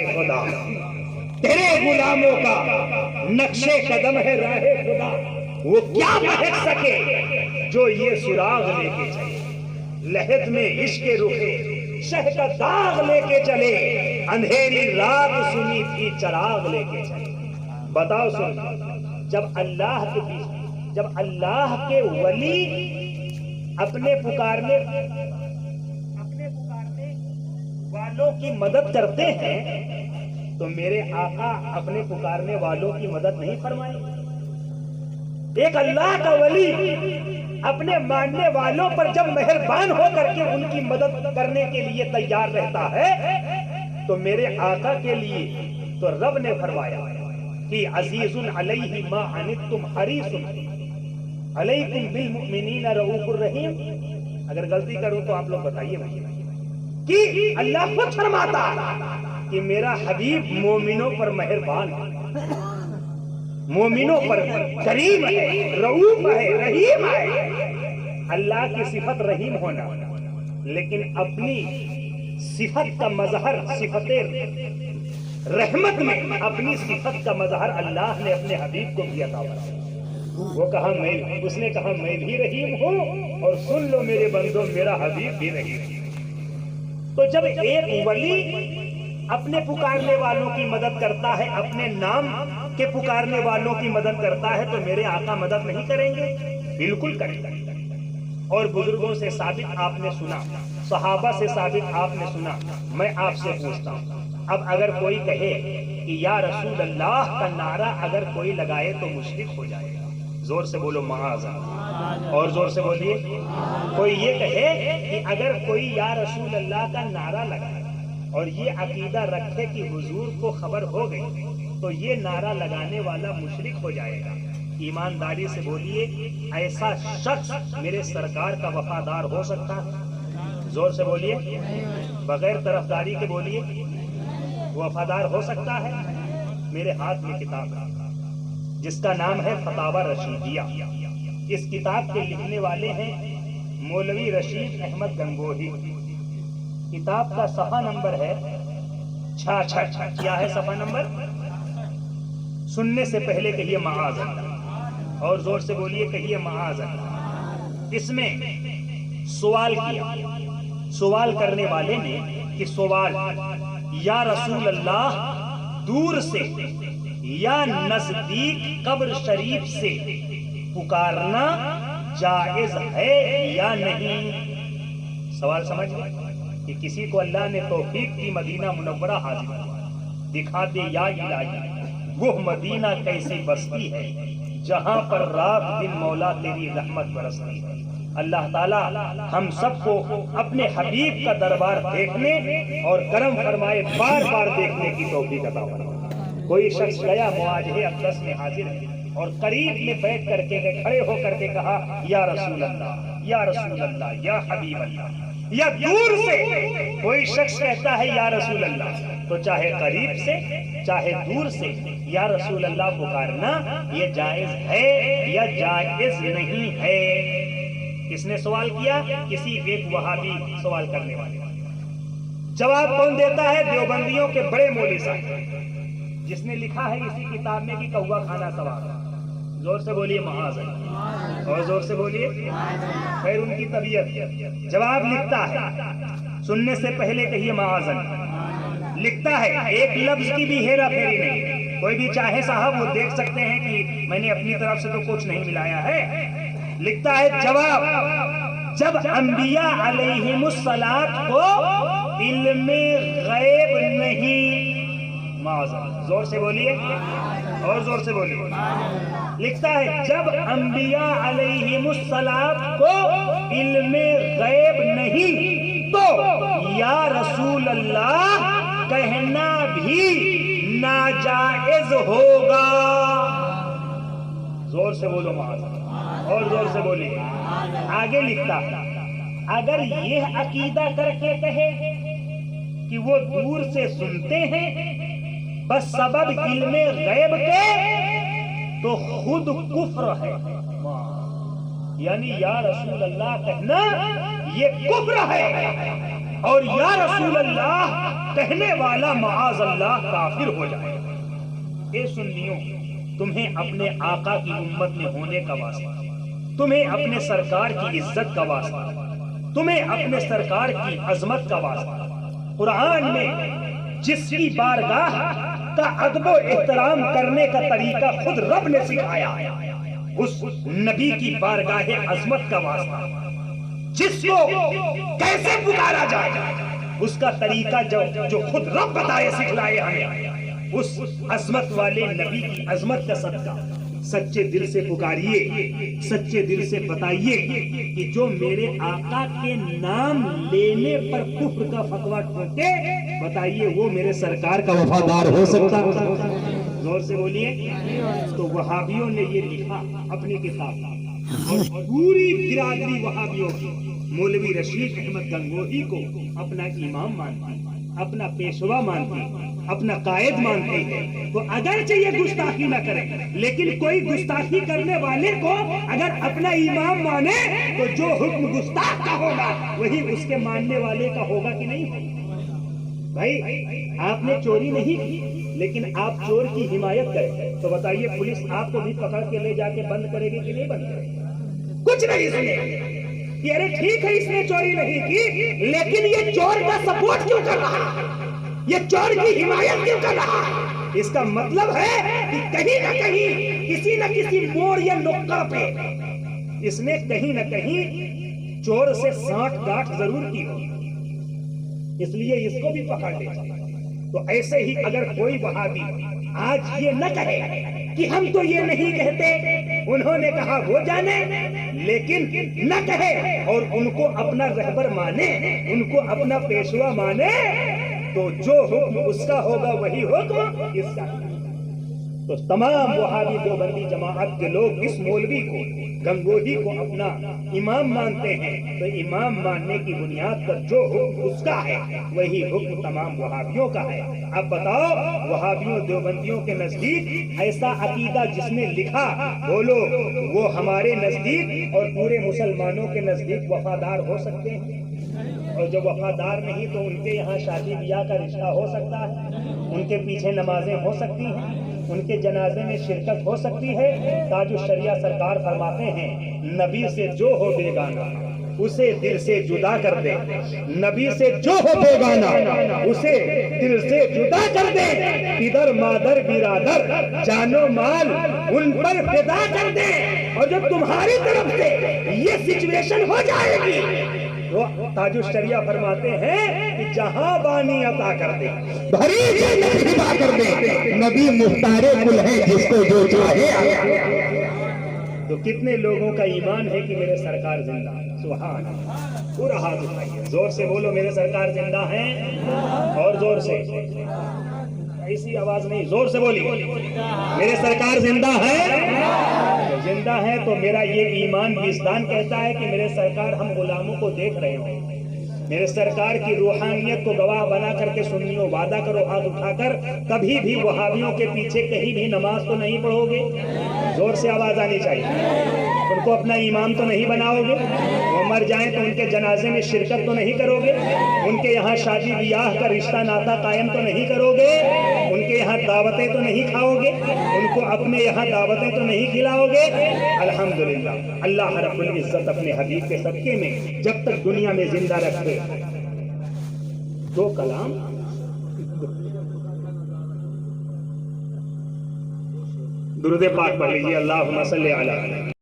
خدا، تیرے غلاموں کا نقش قدم ہے راہ خدا، وہ کیا بہک سکے جو یہ سراغ لے کے چلے، لحد میں عشق رخے شہ کا داغ لے کے چلے، اندھیری رات سنی تھی چراغ لے کے چلے۔ بتاؤ سن، جب اللہ کے ولی اپنے پکارنے والوں کی مدد کرتے ہیں تو میرے آقا اپنے پکارنے والوں کی مدد نہیں فرمائے؟ ایک اللہ کا ولی اپنے ماننے والوں پر جب مہربان ہو کر کے ان کی مدد کرنے کے لیے تیار رہتا ہے تو میرے آقا کے لیے تو رب نے فرمایا کہ عزیز علیہ ما عنتم حریص علیکم بالمؤمنین رؤوف الرحیم۔ اگر غلطی کروں تو آپ لوگ بتائیے مجھے کہ اللہ خود فرماتا کہ میرا حبیب مومنوں پر مہربان ہے، مومنوں پر کریم ہے، رؤوف ہے، رحیم ہے۔ اللہ کی صفت رحیم ہونا، لیکن اپنی صفت کا مظہر صفت رحمت میں اپنی صفت کا مظہر اللہ نے اپنے حبیب کو کیا تھا۔ وہ کہا اس نے کہا میں بھی رحیم ہوں، اور سن لو میرے بندو میرا حبیب بھی رحیم ہے۔ تو جب ایک ولی اپنے پکارنے والوں کی مدد کرتا ہے، اپنے نام کے پکارنے والوں کی مدد کرتا ہے، تو میرے آقا مدد نہیں کریں گے؟ بالکل کریں گے۔ اور بزرگوں سے ثابت آپ نے سنا، صحابہ سے ثابت آپ نے سنا۔ میں آپ سے پوچھتا ہوں، اب اگر کوئی کہے کہ یا رسول اللہ کا نعرہ اگر کوئی لگائے تو مشرک ہو جائے گا، زور سے بولو معاذ اللہ، اور زور سے بولیے۔ کوئی یہ کہے کہ اگر کوئی یا رسول اللہ کا نعرہ لگائے اور یہ عقیدہ رکھے کہ حضور کو خبر ہو گئی تو یہ نعرہ لگانے والا مشرک ہو جائے گا، ایمانداری سے بولیے ایسا شخص میرے سرکار کا وفادار ہو سکتا ہے؟ زور سے بولیے، بغیر طرفداری کے بولیے، وفادار ہو سکتا ہے؟ میرے ہاتھ میں کتاب ہے جس کا نام ہے فتاوی رشیدیہ۔ اس کتاب کے لکھنے والے ہیں مولوی رشید احمد گنگوہی۔ کتاب کا صفحہ نمبر ہے 66۔ کیا ہے صفحہ نمبر؟ سننے سے پہلے کہیے معاذ اللہ، اور زور سے بولیے کہیے معاذ اللہ۔ اس میں سوال کیا، سوال کرنے والے نے کہ سوال، یا رسول اللہ دور سے یا نزدیک قبر شریف سے پکارنا جائز ہے یا نہیں؟ سوال سمجھ گئے کہ کسی کو اللہ نے توفیق کی مدینہ منورہ حاضر ہوا، دکھا دے یا الہی وہ مدینہ کیسی بستی ہے جہاں پر رات دن مولا تیری رحمت برستی ہے۔ اللہ تعالیٰ ہم سب کو اپنے حبیب کا دربار دیکھنے اور کرم فرمائے بار بار دیکھنے کی توفیق عطا فرمائے۔ کوئی شخص گیا مواجہے اقدس میں حاضر ہے اور قریب میں بیٹھ کر کے کھڑے ہو کر کے کہا یا رسول اللہ، یا رسول اللہ، یا حبیب اللہ۔ یا دور سے کوئی شخص کہتا ہے یا رسول اللہ، تو چاہے قریب سے چاہے دور سے یا رسول اللہ پکارنا یہ جائز ہے یا جائز نہیں ہے؟ کس نے سوال کیا؟ کسی ایک وہابی سوال کرنے والے۔ جواب کون دیتا ہے؟ دیوبندیوں کے بڑے مولوی صاحب، جس نے لکھا ہے اسی کتاب میں کہ کوا کھانا ثواب۔ زور سے بولیے معاذ اللہ، اور زور سے بولیے۔ خیر ان کی طبیعت۔ جواب لکھتا ہے، سننے سے پہلے کہیے معاذ اللہ۔ لکھتا ہے ایک لفظ کی بھی ہیرا پھیری نہیں۔ کوئی بھی چاہے صاحب وہ دیکھ سکتے ہیں کہ میں نے اپنی طرف سے تو کچھ نہیں ملایا ہے۔ لکھتا ہے جواب، جب انبیاء علیہم الصلاۃ کو علم غیب نہیں، معاذ اللہ، زور سے بولیے اور زور سے بولیے۔ لکھتا ہے جب انبیاء علیہم الصلاۃ کو علم غیب نہیں تو یا رسول اللہ کہنا بھی ناجائز ہوگا۔ زور سے بولو معاذ اللہ، اور زور سے بولیے۔ آگے لکھتا اگر یہ عقیدہ کر کے کہے کہ وہ دور سے سنتے ہیں بس سبب علم غیب کے تو خود کفر ہے، یعنی یا رسول اللہ کہنا یہ کفر ہے۔ اور یا رسول اللہ کہنے والا معاذ اللہ کافر ہو جائے. اے سنیوں، تمہیں اپنے آقا کی امت میں ہونے کا واسطہ، تمہیں اپنے سرکار کی عزت کا واسطہ، تمہیں اپنے سرکار کی عظمت کا واسطہ، قرآن میں جس کی بارگاہ کا ادب و احترام کرنے کا طریقہ خود رب نے سکھایا، اس نبی کی بارگاہ عظمت کا واسطہ، جس کو کیسے پکارا جائے اس کا طریقہ جو خود رب بتائے سکھلائے ہمیں، اس عظمت والے نبی کی عظمت کا صدقہ سچے دل سے پکاریے، سچے دل سے بتائیے کہ جو میرے آقا کے نام لینے پر کفر کا فتویٰ ٹھوکے، بتائیے وہ میرے سرکار کا وفادار ہو سکتا؟ زور سے بولیے. تو وہابیوں نے یہ لکھا اپنی کتاب، اور پوری برادری وہابیوں کی مولوی رشید احمد گنگوہی کو اپنا امام مانتی، اپنا پیشوا مانتی، اپنا قائد مانتے ہیں. تو اگرچہ یہ گستاخی نہ کرے، لیکن کوئی گستاخی کرنے والے کو اگر اپنا امام مانے تو جو حکم گستاخ کا ہوگا وہی اس کے ماننے والے کا ہوگا کہ نہیں؟ بھائی آپ نے چوری نہیں کی، لیکن آپ چور کی حمایت کریں تو بتائیے پولیس آپ کو بھی پکڑ کے لے جا کے بند کرے گی کہ نہیں بند کرے گی؟ کچھ نہیں سنے کہ ارے ٹھیک ہے اس نے چوری نہیں کی، لیکن یہ چور کا سپورٹ کیوں کر رہا ہے، یہ چور کی حمایت کیوں کر رہا ہے؟ اس کا مطلب ہے کہ کہیں نہ کہیں کسی نہ کسی موڑ یا نقطہ پہ اس نے کہیں نہ کہیں چور سے سانٹھ گاٹھ ضرور کی ہوگی، اس لیے اس کو بھی پکڑ لے جائے. تو ایسے ہی اگر کوئی وہابی آج یہ نہ کہے کہ ہم تو یہ نہیں کہتے، انہوں نے کہا وہ جانے، لیکن نہ کہے اور ان کو اپنا رہبر مانے، ان کو اپنا پیشوا مانے، تو جو حکم اس کا ہوگا وہی حکم اس کا. تو تمام وہابی دیوبندی جماعت کے لوگ اس مولوی کو گنگوہی کو اپنا امام مانتے ہیں، تو امام ماننے کی بنیاد پر جو حکم اس کا ہے وہی حکم تمام وہابیوں کا ہے. اب بتاؤ وہابیوں دیوبندیوں کے نزدیک ایسا عقیدہ جس نے لکھا، بولو وہ ہمارے نزدیک اور پورے مسلمانوں کے نزدیک وفادار ہو سکتے ہیں؟ اور جو وفادار نہیں تو ان کے یہاں شادی بیاہ کا رشتہ ہو سکتا ہے، ان کے پیچھے نمازیں ہو سکتی ہیں، ان کے جنازے میں شرکت ہو سکتی ہے. تاج الشریعہ سرکار فرماتے ہیں نبی سے جو ہو بیگانہ اسے دل سے جدا کر دے، نبی سے جو ہو بیگانہ اسے دل سے جدا کر دے، پدر مادر برادر جان و مال ان پر فدا کر دے. اور جب تمہاری طرف سے یہ سچویشن ہو جائے گی تو تاج الشریعہ فرماتے ہیں کہ جہاں بانی عطا کر دے، بھری جنت عطا کر دے، نبی مختار کل ہے جس کو جو چاہے. تو کتنے لوگوں کا ایمان ہے کہ میرے سرکار زندہ؟ سبحان اللہ. پورا ہاتھ اٹھائیے، زور سے بولو میرے سرکار زندہ ہیں، اور زور سے، ایسی آواز نہیں، زور سے بولی میرے سرکار زندہ ہے. زندہ ہے تو میرا یہ ایمان وجدان کہتا ہے کہ میرے سرکار ہم غلاموں کو دیکھ رہے ہوں. میرے سرکار کی روحانیت کو گواہ بنا کر کے سنیوں وعدہ کرو ہاتھ اٹھا کر، کبھی بھی وہابیوں کے پیچھے کہیں بھی نماز تو نہیں پڑھو گے؟ زور سے آواز آنی چاہیے. ان کو اپنا امام تو نہیں بناؤ گے؟ وہ مر جائیں تو ان کے جنازے میں شرکت تو نہیں کرو گے؟ ان کے یہاں شادی بیاہ کا رشتہ ناتا قائم تو نہیں کرو گے؟ ان کے یہاں دعوتیں تو نہیں کھاؤ گے؟ ان کو اپنے یہاں دعوتیں تو نہیں کھلاؤ گے؟ الحمدللہ اللہ رب العزت اپنے حبیب کے صدقے میں جب تک دنیا میں زندہ رکھے دو کلام درود پاک پڑھ لیجیے. اللہم صلی علی